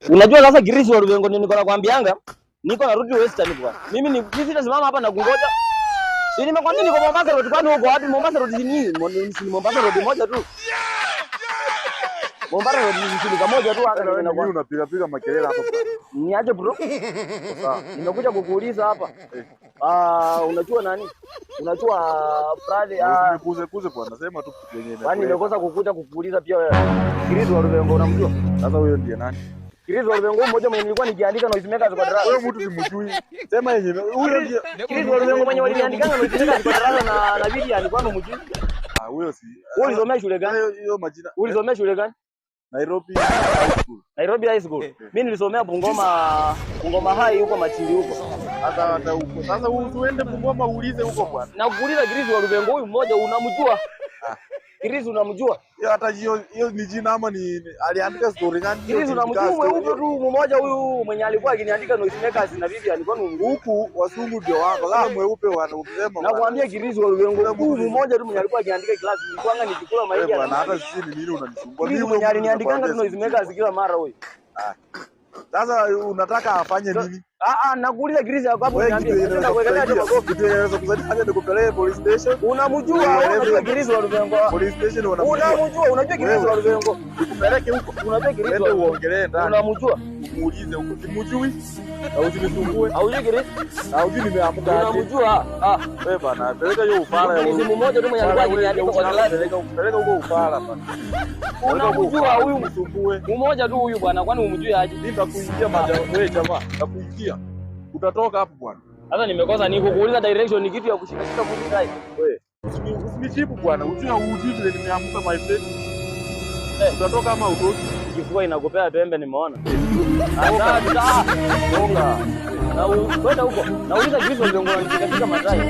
Unajua sasa Girisi wa Rubengo niko nakwambianga, niko narudi Western bwana. Mimi sitasimama hapa na kungoja. Si nimekwambia niko Mombasa Road, kwani uko wapi? Mombasa Road ni Mombasa Road moja tu. Mombasa Road ni moja tu hata na kwa unapiga makelele hapa bwana. Niaje bro? Sasa nimekuja kukuuliza hapa. Unajua nani? Unajua Friday kuze bwana. Nasema tu yenyewe. Kwani nimekosa kukuja kukuuliza pia wewe. Girisi wa Rubengo unamjua? Sasa huyo ndiye nani? Girisi wa Rubengo mmoja mwenye nilikuwa nikiandika noisemakers kwa darasa. Wewe mtu simjui. Sema yenyewe. Huyo ndiye Girisi wa Rubengo mwenye waliandikanga noisemakers kwa darasa na video alikuwa mjui. Huyo si. Wewe ulisomea shule gani? Hiyo majina. Ulisomea shule gani? Nairobi High School. Nairobi High School. Mimi nilisomea Bungoma High huko Machindi huko. Hata huko. Sasa uende Bungoma uulize huko bwana. Na kuuliza Girisi wa Rubengo huyu mmoja unamjua? Girisi unamjua? Hata hiyo ni jina ama ni aliandika story gani? Girisi unamjua huyo tu mmoja huyu mwenye alikuwa akiniandika noisemakers na video alikuwa huku wasungu ndio wako. La mweupe wanasema. Nakwambia Girisi wa Rubengo huyu mmoja tu mwenye alikuwa akiandika class nilikuanga nikikula mahindi. Bwana hata sisi ni nini unanisumbua? Mimi mwenye aliniandikanga noisemakers kila mara wewe. Sasa unataka afanye nini? Nakuuliza Girisi hapo niambie. Nataka kuwekelea makofi. Kitu inaweza kusaidia nikupeleke police station. Unamjua unajua Girisi wa Rubengo? Police station unamjua Girisi wa Rubengo? Nikupeleke huko. Unajua Girisi wa Rubengo? Uongelee ndani. Unamjua? Muulize huko. Simjui. Na usinisumbue. Haujui Girisi? Haujui nimeamka aje. Unamjua? Wewe bana, peleka hiyo ufala. Ni simu moja tu mwenye alikuwa akiniandika kwa class. Peleka huko ufala bana. Unamjua huyu msumbue. Mmoja tu huyu bwana, kwani umjui aje? Nitakuingia wewe jamaa. Nitakuingia. Utatoka hapo bwana. Sasa nimekosa niko kuuliza direction ni kitu ya kushika fundi dai. Wewe usinijibu bwana. Ujue vile nimeamka my friend. Utatoka ama utoki? Kifua inakupea pembe nimeona. Toka. Na kwenda huko. Nauliza Girisi wa Rubengo anashika matai.